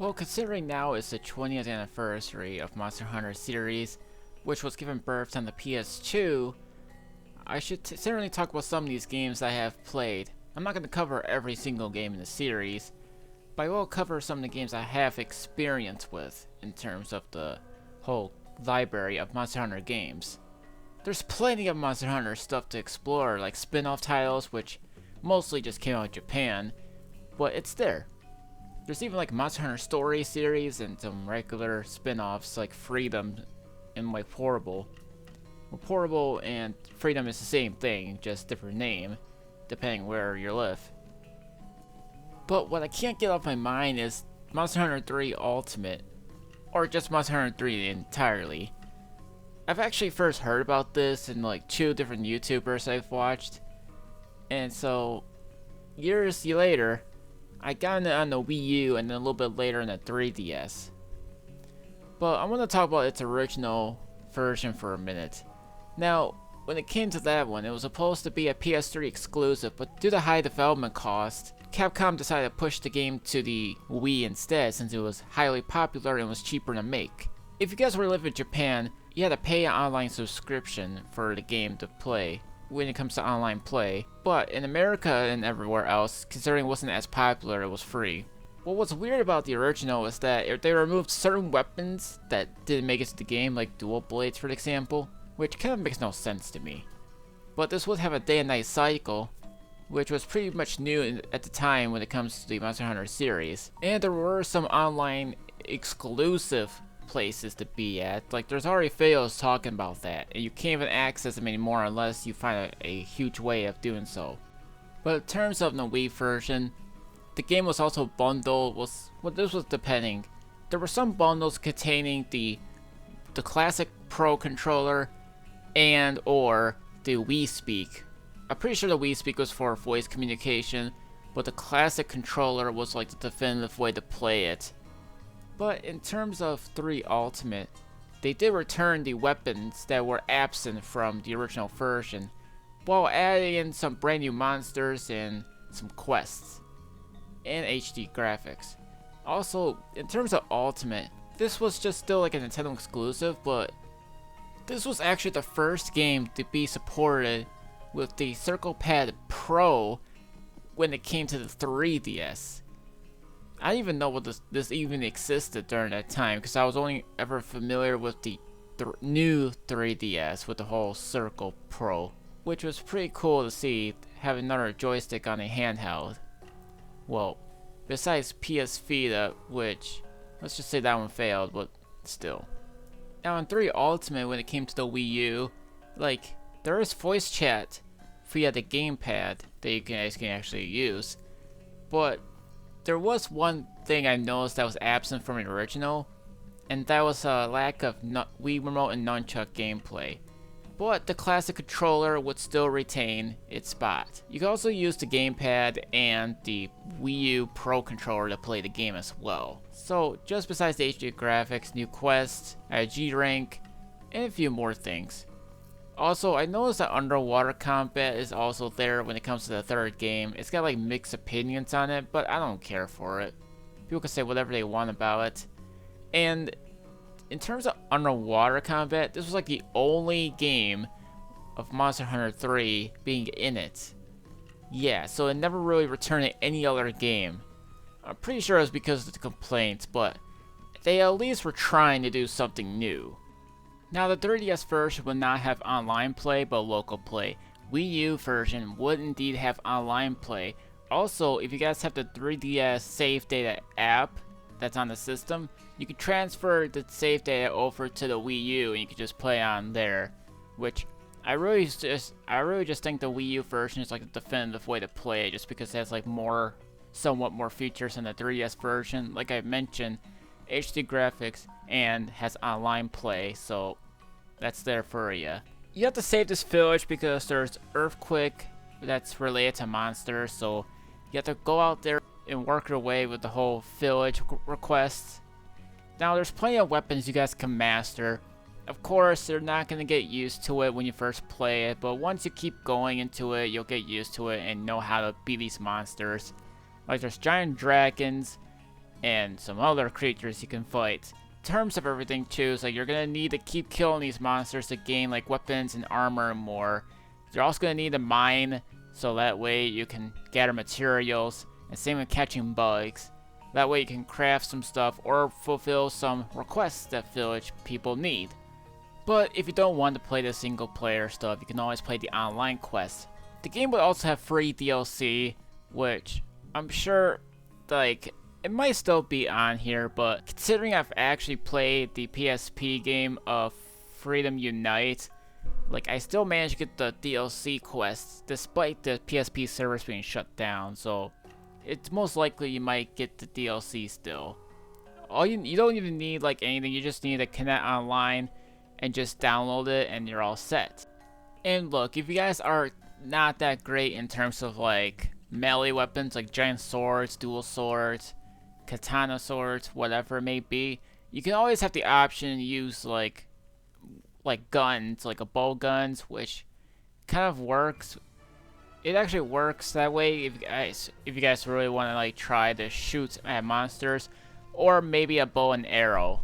Well, considering now is the 20th anniversary of Monster Hunter series, which was given birth on the PS2, I should certainly talk about some of these games I have played. I'm not going to cover every single game in the series, but I will cover some of the games I have experience with in terms of the whole library of Monster Hunter games. There's plenty of Monster Hunter stuff to explore, like spin-off titles, which mostly just came out in Japan, but it's there. There's even like Monster Hunter Story series and some regular spin-offs like Freedom and like Portable. Well, Portable and Freedom is the same thing, just different name, depending where you live. But what I can't get off my mind is Monster Hunter 3 Ultimate, or just Monster Hunter 3 entirely. I've actually first heard about this in like 2 different YouTubers I've watched, and so years later, I got it on the Wii U and then a little bit later on the 3DS. But I want to talk about its original version for a minute. Now, when it came to that one, it was supposed to be a PS3 exclusive, but due to high development cost, Capcom decided to push the game to the Wii instead since it was highly popular and was cheaper to make. If you guys were living in Japan, you had to pay an online subscription for the game to play when it comes to online play, but in America and everywhere else, considering it wasn't as popular, it was free. What was weird about the original is that they removed certain weapons that didn't make it to the game, like dual blades for example, which kind of makes no sense to me. But this would have a day and night cycle, which was pretty much new at the time when it comes to the Monster Hunter series. And there were some online exclusive places to be at. Like there's already videos talking about that, and you can't even access them anymore unless you find a huge way of doing so. But in terms of the Wii version, the game was also bundled. This was depending. There were some bundles containing the classic Pro controller and or the Wii Speak. I'm pretty sure the Wii Speak was for voice communication, but the classic controller was like the definitive way to play it. But in terms of 3 Ultimate, they did return the weapons that were absent from the original version, while adding in some brand new monsters and some quests, and HD graphics. Also, in terms of Ultimate, this was just still like a Nintendo exclusive, but this was actually the first game to be supported with the Circle Pad Pro when it came to the 3DS. I didn't even know what this even existed during that time, because I was only ever familiar with the new 3DS with the whole Circle Pro, which was pretty cool to see, having another joystick on a handheld. Well, besides PS Vita, which, let's just say that one failed, but still. Now in 3 Ultimate, when it came to the Wii U, like, there is voice chat via the gamepad that you can actually use, but there was one thing I noticed that was absent from the original, and that was a lack of Wii Remote and Nunchuck gameplay. But the classic controller would still retain its spot. You can also use the gamepad and the Wii U Pro controller to play the game as well. So just besides the HD graphics, new quests, a G rank, and a few more things. Also, I noticed that underwater combat is also there when it comes to the 3rd game. It's got like mixed opinions on it, but I don't care for it. People can say whatever they want about it. And in terms of underwater combat, this was like the only game of Monster Hunter 3 being in it. Yeah, so it never really returned in any other game. I'm pretty sure it was because of the complaints, but they at least were trying to do something new. Now the 3DS version would not have online play, but local play. Wii U version would indeed have online play. Also, if you guys have the 3DS save data app that's on the system, you can transfer the save data over to the Wii U and you can just play on there. Which I really just think the Wii U version is like the definitive way to play it, just because it has like somewhat more features than the 3DS version. Like I mentioned, HD graphics and has online play, so that's there for you. You have to save this village because there's earthquake that's related to monsters, so you have to go out there and work your way with the whole village requests. Now there's plenty of weapons you guys can master. Of course, you're not going to get used to it when you first play it, but once you keep going into it, you'll get used to it and know how to beat these monsters. Like there's giant dragons, and some other creatures you can fight. In terms of everything too, so you're gonna need to keep killing these monsters to gain like weapons and armor and more. You're also gonna need to mine, so that way you can gather materials, and same with catching bugs. That way you can craft some stuff or fulfill some requests that village people need. But if you don't want to play the single player stuff, you can always play the online quests. The game would also have free DLC, which I'm sure, like, it might still be on here, but considering I've actually played the PSP game of Freedom Unite, like, I still managed to get the DLC quests despite the PSP servers being shut down, so it's most likely you might get the DLC still. You don't even need like anything, you just need to connect online and just download it and you're all set. And look, if you guys are not that great in terms of like melee weapons like giant swords, dual swords, katana swords, whatever it may be, you can always have the option to use like guns, like a bow guns, which kind of works. It actually works that way if you guys really want to like try to shoot at monsters, or maybe a bow and arrow.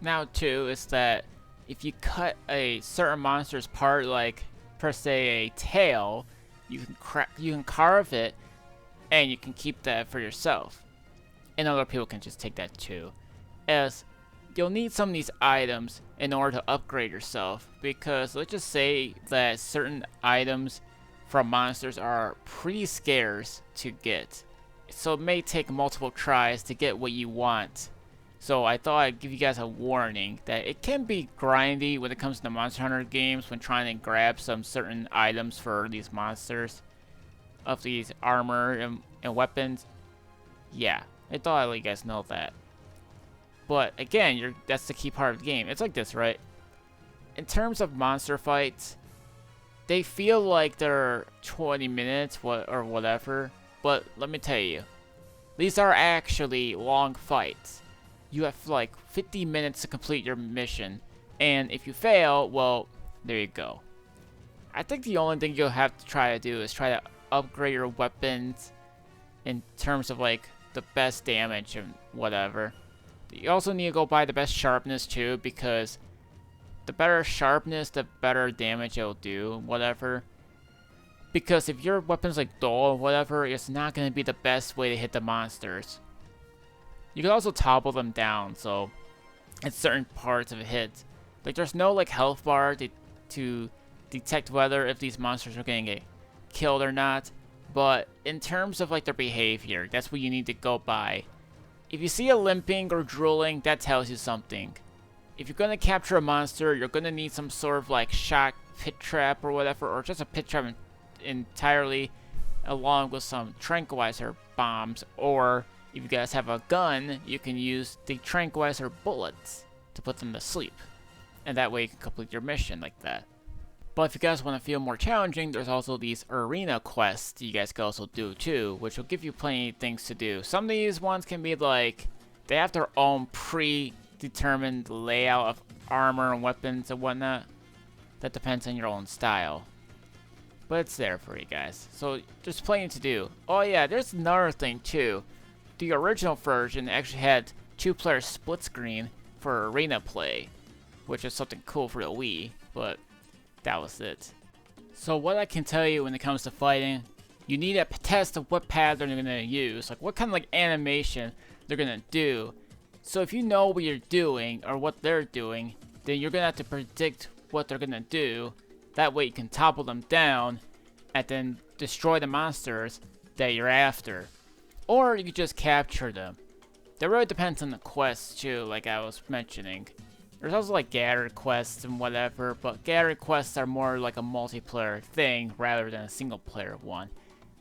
Now too is that if you cut a certain monster's part, like per se a tail, you can carve it and you can keep that for yourself, and other people can just take that too, as you'll need some of these items in order to upgrade yourself, because let's just say that certain items from monsters are pretty scarce to get, so it may take multiple tries to get what you want. So I thought I'd give you guys a warning that it can be grindy when it comes to the Monster Hunter games when trying to grab some certain items for these monsters, of these armor and weapons. Yeah, I thought I'd let you guys know that. But again, that's the key part of the game. It's like this, right? In terms of monster fights, they feel like they're 20 minutes or whatever, but let me tell you, these are actually long fights. You have like 50 minutes to complete your mission, and if you fail, well, there you go. I think the only thing you'll have to try to do is try to upgrade your weapons in terms of like the best damage and whatever. You also need to go by the best sharpness too, because the better sharpness, the better damage it'll do, whatever. Because if your weapon's like dull or whatever, it's not going to be the best way to hit the monsters. You can also topple them down, so at certain parts of a hit, like there's no like health bar to detect whether if these monsters are going to get killed or not. But in terms of like their behavior, that's what you need to go by. If you see a limping or drooling, that tells you something. If you're going to capture a monster, you're going to need some sort of like shock pit trap or whatever, or just a pit trap entirely, along with some tranquilizer bombs. Or if you guys have a gun, you can use the tranquilizer bullets to put them to sleep. And that way you can complete your mission like that. But if you guys want to feel more challenging, there's also these arena quests you guys can also do too, which will give you plenty of things to do. Some of these ones can be like, they have their own predetermined layout of armor and weapons and whatnot. That depends on your own style. But it's there for you guys. So there's plenty to do. Oh yeah, there's another thing too. The original version actually had 2-player split screen for arena play, which is something cool for the Wii, but that was it. So what I can tell you when it comes to fighting, you need to test what pattern they're going to use, like what kind of like animation they're going to do. So if you know what you're doing or what they're doing, then you're going to have to predict what they're going to do. That way you can topple them down and then destroy the monsters that you're after. Or you can just capture them. That really depends on the quests too, like I was mentioning. There's also like gather quests and whatever, but gather quests are more like a multiplayer thing rather than a single player one.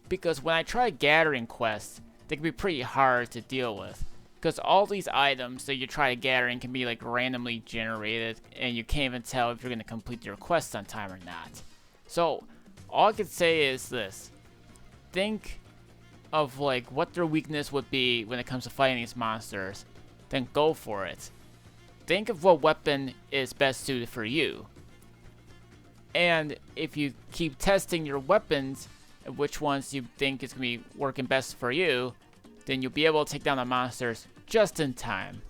Because when I try gathering quests, they can be pretty hard to deal with. Because all these items that you try gathering can be like randomly generated, and you can't even tell if you're going to complete your quest on time or not. So all I can say is this. Think of like what their weakness would be when it comes to fighting these monsters, then go for it. Think of what weapon is best suited for you. And if you keep testing your weapons, which ones you think is going to be working best for you, then you'll be able to take down the monsters just in time.